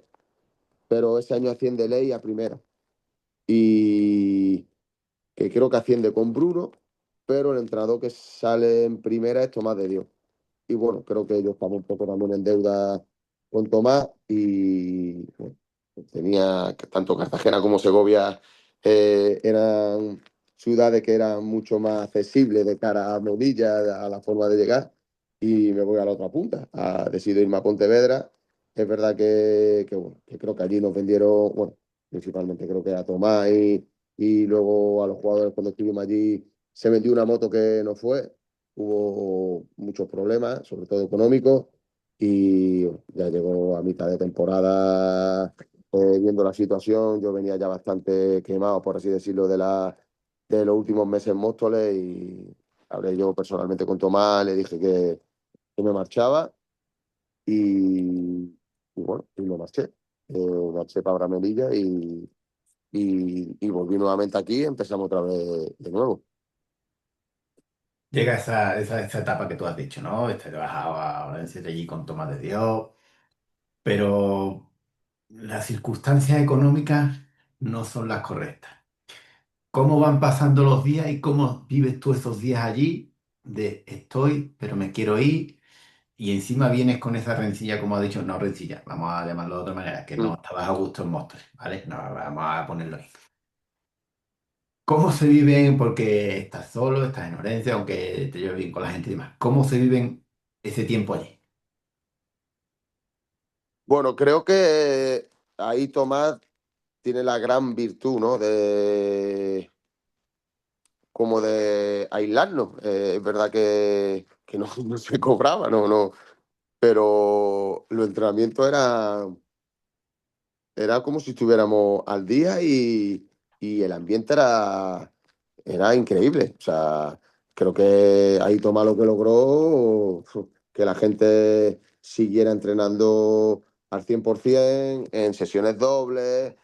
pero ese año asciende Ley a primera. Y que creo que asciende con Bruno, pero el entrenador que sale en primera es Tomás de Dios. Y bueno, creo que yo estaba un poco también en deuda con Tomás y bueno, tenía tanto Cartagena como Segovia eran ciudades que eran mucho más accesibles de cara a Melilla, a la forma de llegar y me voy a la otra punta, decido irme a Pontevedra. Es verdad bueno, que creo que allí nos vendieron, bueno, principalmente creo que a Tomás y luego a los jugadores cuando estuvimos allí se vendió una moto que no fue, hubo muchos problemas, sobre todo económicos, y ya llegó a mitad de temporada, viendo la situación, yo venía ya bastante quemado, por así decirlo, de los últimos meses en Móstoles y hablé yo personalmente con Tomás, le dije que me marchaba y bueno, y me marché. Marché para Melilla y volví nuevamente aquí y empezamos otra vez de nuevo. Llega esa etapa que tú has dicho, ¿no? Te vas a Valencia de allí con Tomás de Dios, pero las circunstancias económicas no son las correctas. ¿Cómo van pasando los días y cómo vives tú esos días allí? De estoy, pero me quiero ir. Y encima vienes con esa rencilla, como ha dicho, no rencilla, vamos a llamarlo de otra manera, que no Mm. estabas a gusto en Móstoles, ¿vale? No, vamos a ponerlo ahí. ¿Cómo se viven? Porque estás solo, estás en Orense, aunque te lleves bien con la gente y demás. ¿Cómo se viven ese tiempo allí? Bueno, creo que ahí Tomás tiene la gran virtud, ¿no? Como de aislarnos. Es verdad que no, no se cobraba, no, pero los entrenamientos era como si estuviéramos al día y el ambiente era increíble. O sea, creo que ahí Tomás lo que logró, que la gente siguiera entrenando al 100% en sesiones dobles,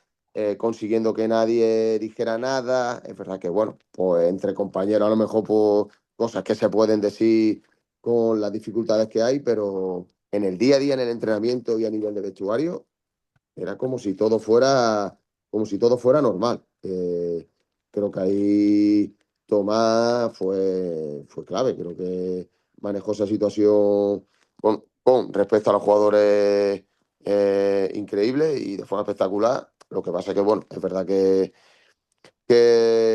consiguiendo que nadie dijera nada. Es verdad que, bueno, pues entre compañeros a lo mejor pues, cosas que se pueden decir con las dificultades que hay, pero en el día a día, en el entrenamiento y a nivel de vestuario, era como si todo fuera normal. Creo que ahí Tomás fue clave. Creo que manejó esa situación con respecto a los jugadores increíble y de forma espectacular. Lo que pasa es que, bueno, es verdad que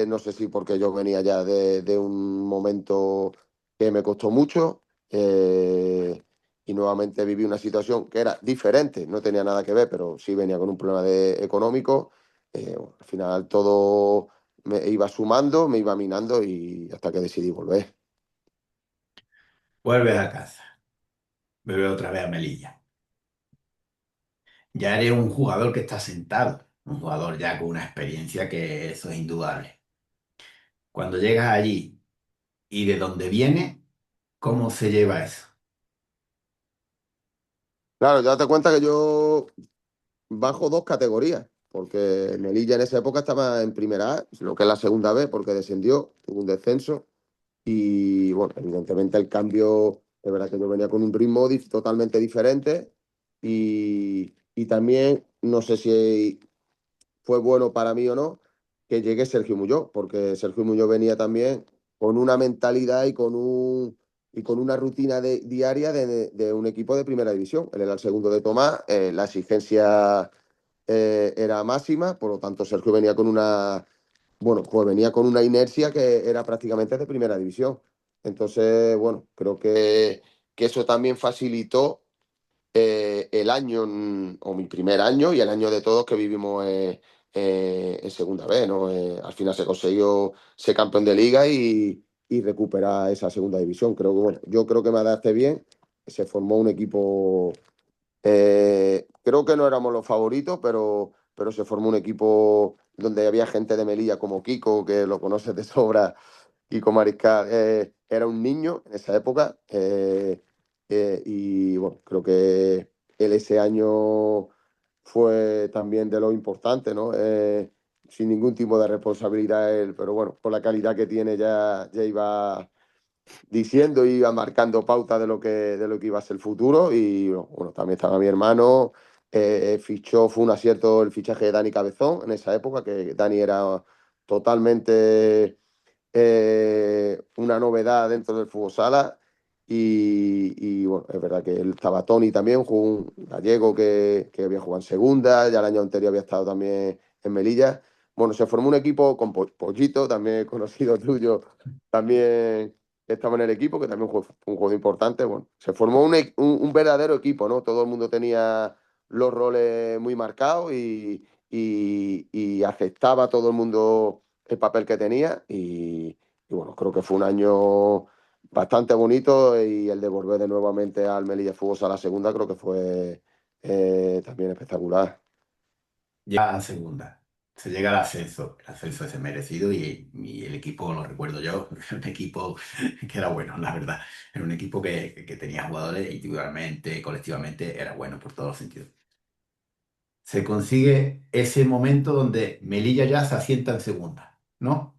no sé si porque yo venía ya de un momento que me costó mucho y nuevamente viví una situación que era diferente, no tenía nada que ver, pero sí venía con un problema económico. Bueno, al final todo me iba sumando, me iba minando y hasta que decidí volver. Vuelves a casa, vuelves otra vez a Melilla. Ya eres un jugador que está sentado, un jugador ya con una experiencia que eso es indudable. Cuando llegas allí y de dónde vienes, ¿cómo se lleva eso? Claro, ya te cuenta que yo bajo dos categorías, porque Melilla en esa época estaba en primera A, lo que es la segunda B, porque descendió, tuvo un descenso. Y bueno, evidentemente el cambio, es verdad que yo venía con un ritmo totalmente diferente y también no sé si fue bueno para mí o no que llegue Sergio Muñoz, porque Sergio Muñoz venía también con una mentalidad y con una rutina diaria de un equipo de primera división. Él era el segundo de Tomás, la exigencia era máxima, por lo tanto Sergio venía con bueno, pues venía con una inercia que era prácticamente de primera división. Entonces, bueno, creo que eso también facilitó el año, o mi primer año y el año de todos que vivimos en segunda vez, ¿no? Al final se consiguió ser campeón de liga y recuperar esa segunda división. Creo que, bueno, yo creo que me adapté bien. Se formó un equipo, creo que no éramos los favoritos, pero se formó un equipo donde había gente de Melilla como Kiko, que lo conoces de sobra, Kiko Mariscal, era un niño en esa época, y bueno, creo que él ese año fue también de lo importante, ¿no? Sin ningún tipo de responsabilidad él, pero bueno, por la calidad que tiene ya iba diciendo y iba marcando pauta de lo que iba a ser el futuro. Y bueno, también estaba mi hermano, fichó, fue un acierto el fichaje de Dani Cabezón en esa época, que Dani era totalmente una novedad dentro del fútbol sala. Y, bueno, es verdad que él estaba Tony también, jugó un gallego que había jugado en segunda, ya el año anterior había estado también en Melilla. Bueno, se formó un equipo con Pollito, también conocido tuyo, también estaba en el equipo, que también fue un juego importante. Bueno, se formó un verdadero equipo, ¿no? Todo el mundo tenía los roles muy marcados y aceptaba todo el mundo el papel que tenía. Y bueno, creo que fue un año bastante bonito, y el de volver de nuevamente al Melilla Fútbol a la segunda creo que fue también espectacular. Ya a segunda. Se llega al ascenso. El ascenso es merecido y el equipo, lo recuerdo yo, era un equipo que era bueno, la verdad. Era un equipo que tenía jugadores individualmente, colectivamente, era bueno por todos los sentidos. Se consigue ese momento donde Melilla ya se asienta en segunda, ¿no?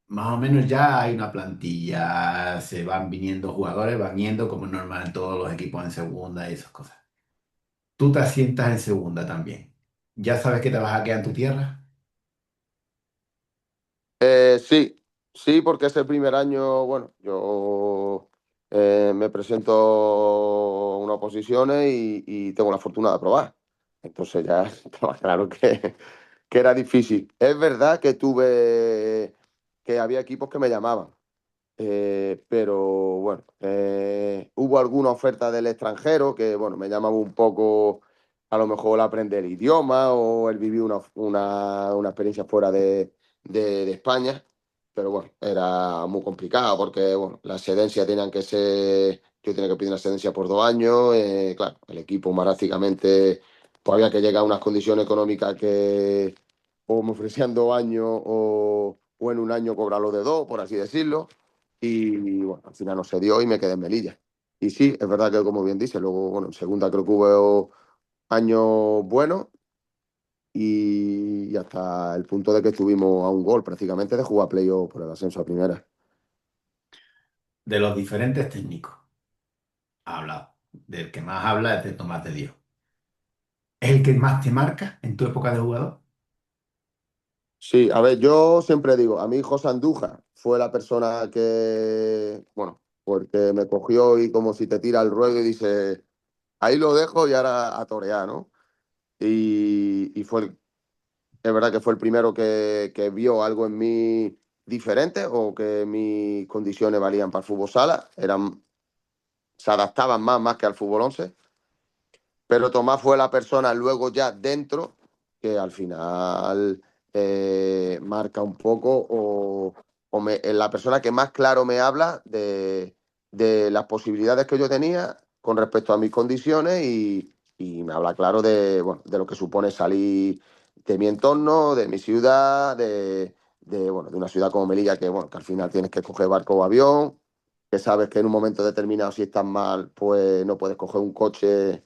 Más o menos ya hay una plantilla, se van viniendo jugadores, van yendo como es normal en todos los equipos en segunda y esas cosas. Tú te asientas en segunda también. ¿Ya sabes que te vas a quedar en tu tierra? Sí, sí, porque es el primer año, bueno, yo me presento a unas oposiciones y tengo la fortuna de aprobar. Entonces ya estaba claro que era difícil. Es verdad que que había equipos que me llamaban. Pero bueno, hubo alguna oferta del extranjero que, bueno, me llamaba un poco, a lo mejor aprender idioma o el vivir una experiencia fuera de España. Pero bueno, era muy complicado porque, bueno, las excedencias tenían que ser, yo tenía que pedir una excedencia por 2 años. Claro, el equipo marásticamente, pues había que llegar a unas condiciones económicas que o me ofrecían 2 años o en un año cobrarlo de dos, por así decirlo. Y bueno, al final no se dio y me quedé en Melilla. Y sí, es verdad que, como bien dice, luego, bueno, en segunda creo que hubo años buenos y hasta el punto de que estuvimos a un gol prácticamente de jugar playoff por el ascenso a primera. De los diferentes técnicos. Habla. Del que más habla es de Tomás de Dios. ¿Es el que más te marca en tu época de jugador? Sí, a ver, yo siempre digo, a mí José Andújar fue la persona que, bueno, porque me cogió y como si te tira al ruedo y dice, ahí lo dejo y ahora a torear, ¿no? Y fue es verdad que fue el primero que vio algo en mí diferente, o que mis condiciones valían para el fútbol sala, se adaptaban más que al fútbol 11. Pero Tomás fue la persona luego ya dentro que al final marca un poco, es la persona que más claro me habla de las posibilidades que yo tenía con respecto a mis condiciones, y me habla claro bueno, de lo que supone salir de mi entorno, de mi ciudad, bueno, de una ciudad como Melilla, que, bueno, que al final tienes que coger barco o avión, que sabes que en un momento determinado, si estás mal, pues no puedes coger un coche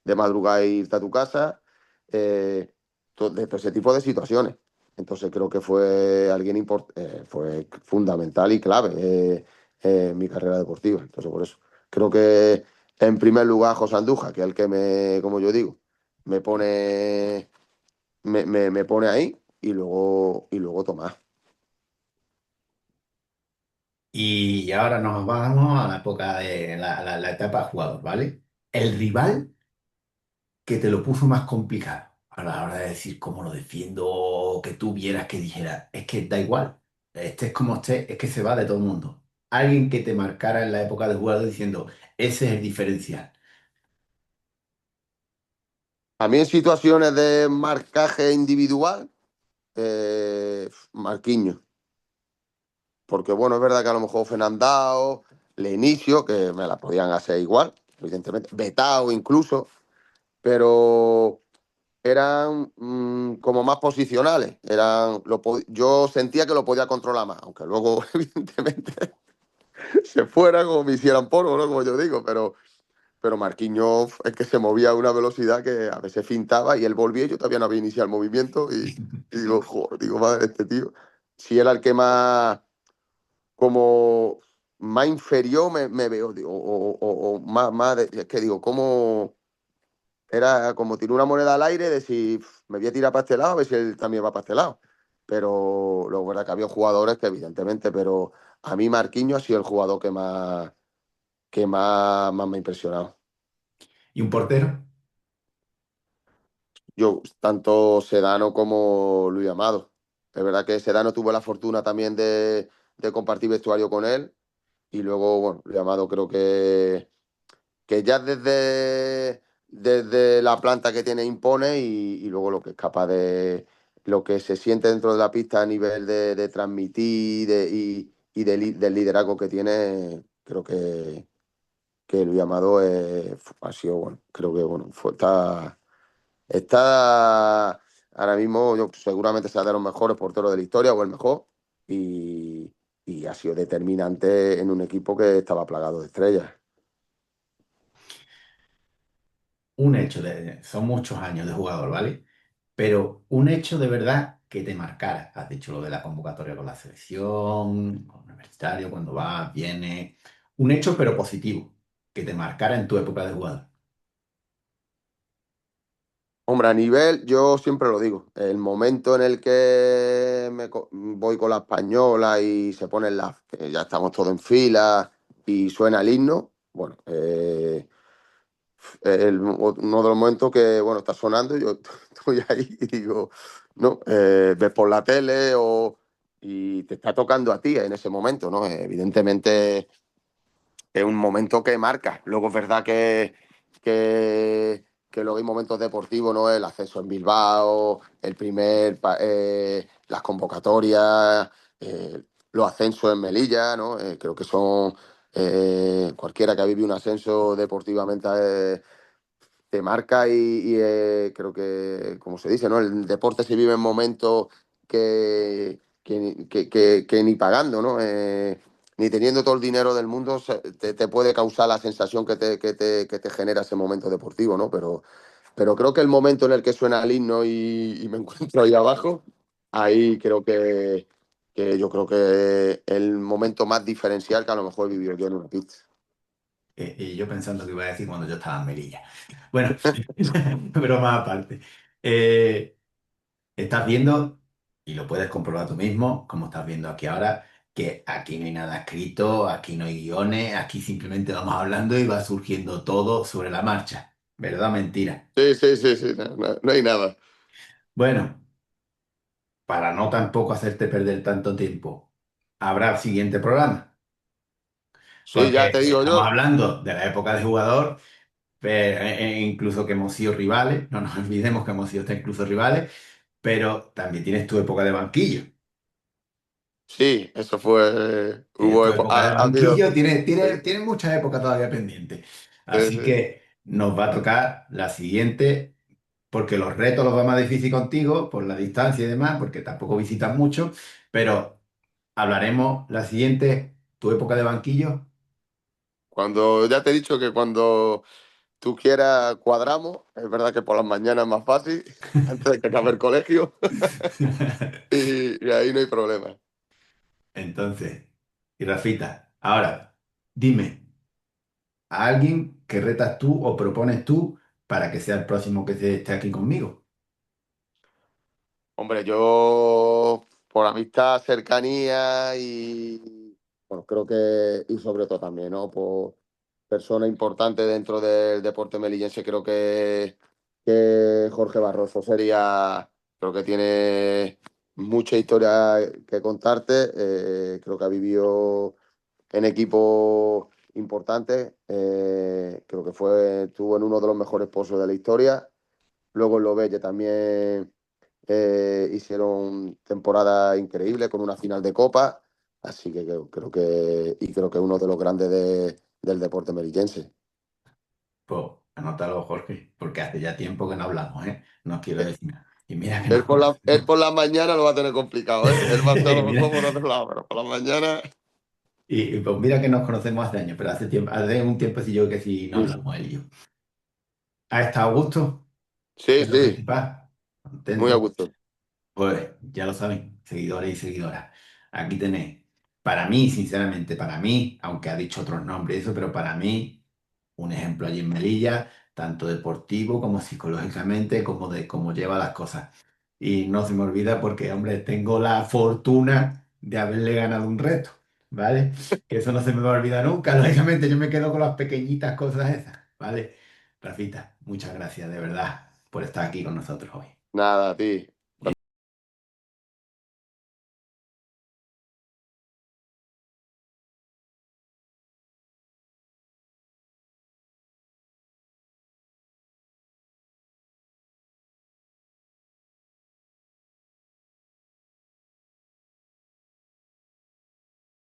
de madrugada e irte a tu casa, de todo ese tipo de situaciones. Entonces creo que fue fue fundamental y clave en mi carrera deportiva. Entonces por eso creo que en primer lugar José Andújar, que es el que como yo digo, me pone, me pone ahí, y luego Tomás. Y ahora nos vamos a la época de la etapa de jugador, ¿vale? El rival que te lo puso más complicado a la hora de decir cómo lo defiendo, o que tú vieras que dijera, es que da igual, este es como este, es que se va de todo el mundo. Alguien que te marcara en la época de jugador diciendo, ese es el diferencial. A mí en situaciones de marcaje individual, Marquinhos. Porque bueno, es verdad que a lo mejor Fernandao, Lenicio, que me la podían hacer igual, evidentemente, Betao incluso, pero eran como más posicionales. Yo sentía que lo podía controlar más, aunque luego, evidentemente, se fuera como me hicieran polvo, ¿no? Como yo digo, pero Marquinhos es que se movía a una velocidad que a veces fintaba y él volvía y yo todavía no había iniciado el movimiento y digo, joder, digo, madre, este tío. Si era el que más, como más inferior me veo, digo, o más es que digo, ¿cómo? Era como tirar una moneda al aire de si me voy a tirar para este lado, a ver si él también va para este lado. Pero luego, verdad que había jugadores que evidentemente, pero a mí Marquinhos ha sido el jugador que más me ha impresionado. ¿Y un portero? Yo, tanto Sedano como Luis Amado. Es verdad que Sedano tuvo la fortuna también de compartir vestuario con él. Y luego, bueno, Luis Amado creo que ya desde la planta que tiene impone y luego lo que es capaz de, lo que se siente dentro de la pista a nivel de transmitir del liderazgo que tiene, creo que Luis Amado ha sido, bueno, creo que, bueno, está ahora mismo, yo, seguramente será de los mejores porteros de la historia o el mejor y ha sido determinante en un equipo que estaba plagado de estrellas. Un hecho son muchos años de jugador, ¿vale? Pero un hecho de verdad que te marcara. Has dicho lo de la convocatoria con la selección, con universitario, cuando va, viene. Un hecho, pero positivo, que te marcara en tu época de jugador. Hombre, a nivel, yo siempre lo digo, el momento en el que voy con la española y se ponen que ya estamos todos en fila y suena el himno, bueno, uno de los momentos que, bueno, está sonando y yo estoy ahí y digo, no, ves por la tele y te está tocando a ti en ese momento, ¿no? Evidentemente es un momento que marca. Luego es verdad que luego hay momentos deportivos, ¿no? El acceso en Bilbao, las convocatorias, los ascensos en Melilla, ¿no? Creo que son cualquiera que ha vivido un ascenso deportivamente te marca creo que, como se dice, ¿no? El deporte se vive en momentos que ni pagando, ¿no? Ni teniendo todo el dinero del mundo te puede causar la sensación que te genera ese momento deportivo, ¿no? Pero creo que el momento en el que suena el himno y me encuentro ahí abajo, ahí que yo creo que el momento más diferencial que a lo mejor he vivido yo en una pista. Y yo pensando que iba a decir cuando yo estaba en Melilla. Bueno, broma aparte. Eh, Estás viendo, y lo puedes comprobar tú mismo, como estás viendo aquí ahora, que aquí no hay nada escrito, aquí no hay guiones, aquí simplemente vamos hablando y va surgiendo todo sobre la marcha. ¿Verdad? Mentira. Sí, sí, sí, sí, no hay nada. Bueno, para no tampoco hacerte perder tanto tiempo, habrá el siguiente programa, Sí, porque ya te digo estamos yo. hablando de la época de jugador, pero, incluso que hemos sido rivales, no nos olvidemos que hemos sido hasta incluso rivales, pero también tienes tu época de banquillo. Sí, eso fue. Tienes Hubo, tu época de ha habido. banquillo, tienes, Sí, tienes, tienes muchas épocas todavía pendientes. sí, Así sí. que nos va a tocar la siguiente, porque los retos los va más difícil contigo, por la distancia y demás, porque tampoco visitas mucho, pero hablaremos la siguiente, tu época de banquillo. Cuando ya te he dicho que cuando tú quieras cuadramos, es verdad que por las mañanas es más fácil, antes de que acabe el colegio, y ahí no hay problema. Entonces, y Rafita, ahora, dime, a alguien que retas tú o propones tú para que sea el próximo que esté aquí conmigo. Hombre, yo por amistad, cercanía y bueno, creo que, y sobre todo también, ¿no? Por persona importante dentro del deporte melillense, creo que Jorge Barroso creo que tiene mucha historia que contarte, creo que ha vivido en equipos importantes, creo que estuvo en uno de los mejores pozos de la historia Luego en Lovelle también hicieron temporada increíble con una final de Copa. Así que creo que uno de los grandes del deporte melillense. Pues anótalo, Jorge, porque hace ya tiempo que no hablamos, ¿eh? No quiero Eh, decir nada. Y mira que nos él por conocemos. la mañana lo va a tener complicado, ¿eh? Él va a estar a Y lo mira, mejor por otro lado, pero por la mañana. pues mira que nos conocemos hace años, pero hace tiempo, hace un tiempo sí yo que sí no Sí, sí. hablamos él y yo. ¿Ha estado a gusto? Que Sí, es lo sí, principal. muy a Contento. gusto. Pues ya lo saben, seguidores y seguidoras. Aquí tenéis. Para mí, sinceramente, para mí, aunque ha dicho otros nombres y eso, pero para mí, un ejemplo allí en Melilla, tanto deportivo como psicológicamente, como de cómo lleva las cosas. Y no se me olvida porque, hombre, tengo la fortuna de haberle ganado un reto, ¿vale? Que eso no se me va a olvidar nunca. Lógicamente, yo me quedo con las pequeñitas cosas esas, ¿vale? Rafita, muchas gracias de verdad por estar aquí con nosotros hoy. Nada, a ti.